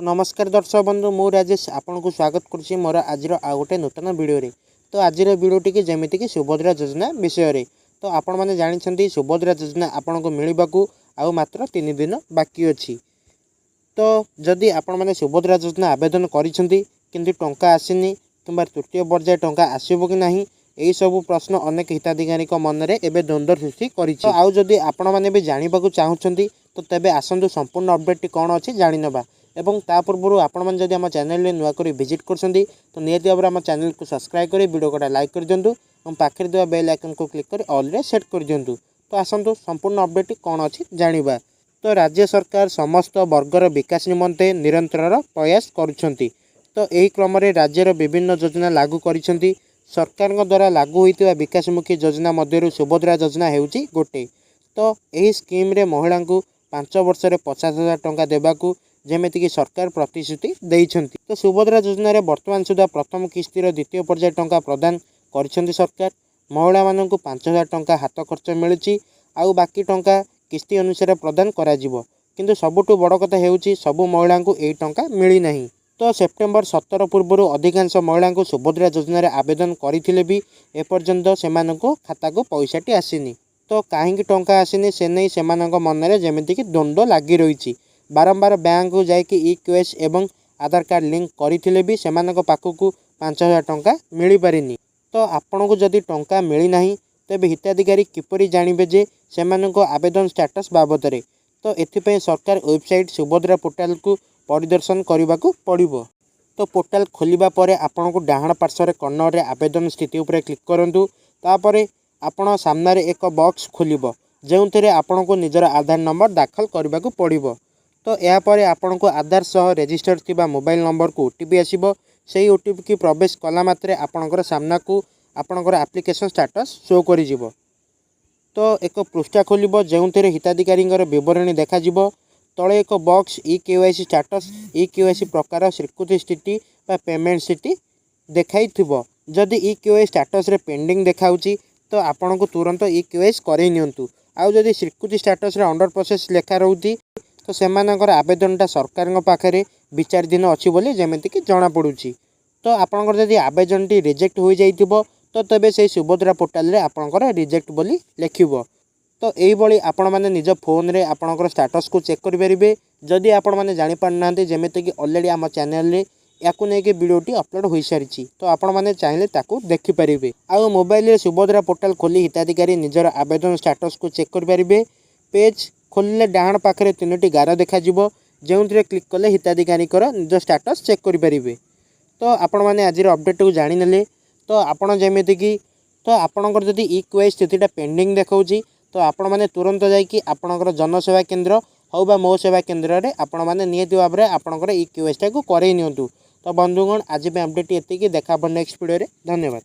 तो नमस्कार दर्शक बंधु मु राजेश आपन को स्वागत करुच्ची मोर आज आ गोटे नूतन वीडियो रे। तो आज वीडियोटी की जमीती कि सुभद्रा योजना विषय रे। तो आपण मैंने जानते सुभद्रा योजना आपन को मिलवा आउ मात्र 3 दिन बाकी अच्छी। तो जदि आपण मैंने सुभद्रा योजना आवेदन करिसेंती किंतु टंका आसीनी किंबा तृतीय पर्याय टंका आसीबो कि नाही यही सब प्रश्न अनेक हिताधिकारी मन में एवं द्वंद्व सृष्टि कर। आउ जदि आपण मैंने भी जानवा चाहूँगी तो तेबे आसतु संपूर्ण अपडेट कौन अच्छी जाणीनवा। एवं ता पूर्व आपण मैंने जब आम चैनल में नुआ कर विजिट करछंती तो निहत भाव आम चैनल को सब्सक्राइब कर वीडियो को लाइक कर दिंतु और पाखे देवा बेल आइकन को क्लिक कर ऑल रे सेट कर दिंतु। तो आसतु संपूर्ण अपडेट कौन अच्छी जाणीबा। तो राज्य सरकार समस्त वर्गर विकास निमंते निरंतर प्रयास करुछंती। तो यही क्रम राज्यर विभिन्न योजना लागू करिसेंती। सरकार द्वारा लागू होइतिबा विकासमुखी योजना मध्यरु सुभद्रा योजना हेउची गोटे। तो यही स्कीम रे महिला को 5 वर्ष 50,000 टंका देबाकू जेमेति कि सरकार प्रतिश्रुति देइछंती। तो सुभद्रा योजना रे वर्तमान सुधा प्रथम किस्तिर द्वितीय पर्याय टंका प्रदान करिसेंती सरकार। महिला माननकु 5,000 टंका हाथ खर्च मिलुची आउ बाकी टंका किस्ती अनुसार प्रदान कराजिवो। किंतु सबुठु बड़ कथा हेउची सबु महिला को एई टंका मिली नाही। तो सेप्टेम्बर 17 पूर्व अधिकांश महिला को सुभद्रा योजना रे आवेदन करथिले भी एपर्यंत सेमाननको खाता को पैसाटी आसीनी। तो कहीं टंका आसीनी से नहीं सेमानक मन में जेमिति कि द्वंद्व लगी रही। बारंबार बैंक को जाकि ई-केवाईसी एवं आधार कार्ड लिंक करथिले भी सेमानक पाखकु 5,000 टंका मिली पारिनी। तो आपन को जदि टंका मिली नाही तेबे हिताधिकारी किपरि जानिबे जे सेमानक आवेदन स्टेटस बाबद रे। तो एथिपई सरकार वेबसाइट सुभद्रा पोर्टाल को परिदर्शन करने को पड़ो। तो पोर्टाल खोलिबा परे आपन को डाहाण पार्श्व कर्नर रे आवेदन स्थिति उपरे क्लिक करंतु। तापरे आपण सामने रे एक बॉक्स खोलिबो जेउथरे आपन को निजर आधार नंबर दाखल करने को पड़ो। तो यापर आपन को आधार सह रेजिस्टर थिबा मोबाइल नंबर को ओटीपी आसीबो। सेही ओटीपी की प्रवेश कला मात्रे आपनकर सामना को आपनकर एप्लिकेशन स्टेटस शो करि जिवो। तो एक पृष्ठा खोलिबो जेउथरे हिताधिकारी विवरणी देखा जिवो। तले एक बॉक्स ई-केवाईसी स्टेटस ई-केवाईसी प्रकार स्वीकृति स्थिति बा पेमेंट स्थिति देखाई थिबो। जदि ई-केवाईसी स्टेटस रे पेंडिंग देखाउची तो आपन को तुरंत ई-केवाईसी करेई नियंतु। आउ जदि स्वीकृति स्टेटस रे अंडर प्रोसेस लेखा रहउती तो सेमानकर आवेदनटा सरकार पाखे विचाराधीन अच्छी बोली जेमिति कि जना पड़ुची। तो आपनकर जदि आवेदनटी रिजेक्ट हो जाइथिबो तो तबे से सुभद्रा पोर्टाल रे आपनकर रिजेक्ट बोली लेखिबो। तो यही आपण मैंने निज फोन रे आपनकर स्टेटस को चेक करेंगे। जदि आपण मैंने जानि पारना जेमिति कि ऑलरेडी आम चैनल रे याकू नेकी वीडियोटी अपलोड हो सारी तो आपण मैंने चाहिए ताकू देखिपारे। आउ मोबाइल रे सुभद्रा पोर्टाल खोली हिताधिकारी निजर आवेदन स्टेटस को चेक करेंगे। पेज खोलिले डाहाण पाखे 3टी गार देखा जो क्लिक कले हिताधिकारी निज स्टेटस चेक करेंगे। तो आपण मैंने आज अपडेट को जाने तो आपण जेमिति कि तो आपणकर जदि ई-केवाईसी स्थितिटा पेंडिंग देखाउची तो आपण मैंने तुरंत जाकि आपणकर जनसेवा केन्द्र हो बा मो सेवा केन्द्र रे आपण मैंने नियत भाव में आपणकर ई-केवाईसी को करई नियंतु। तो बंधुगण आज अपडेट एतिकी देखा नेक्स्ट वीडियो रे। धन्यवाद।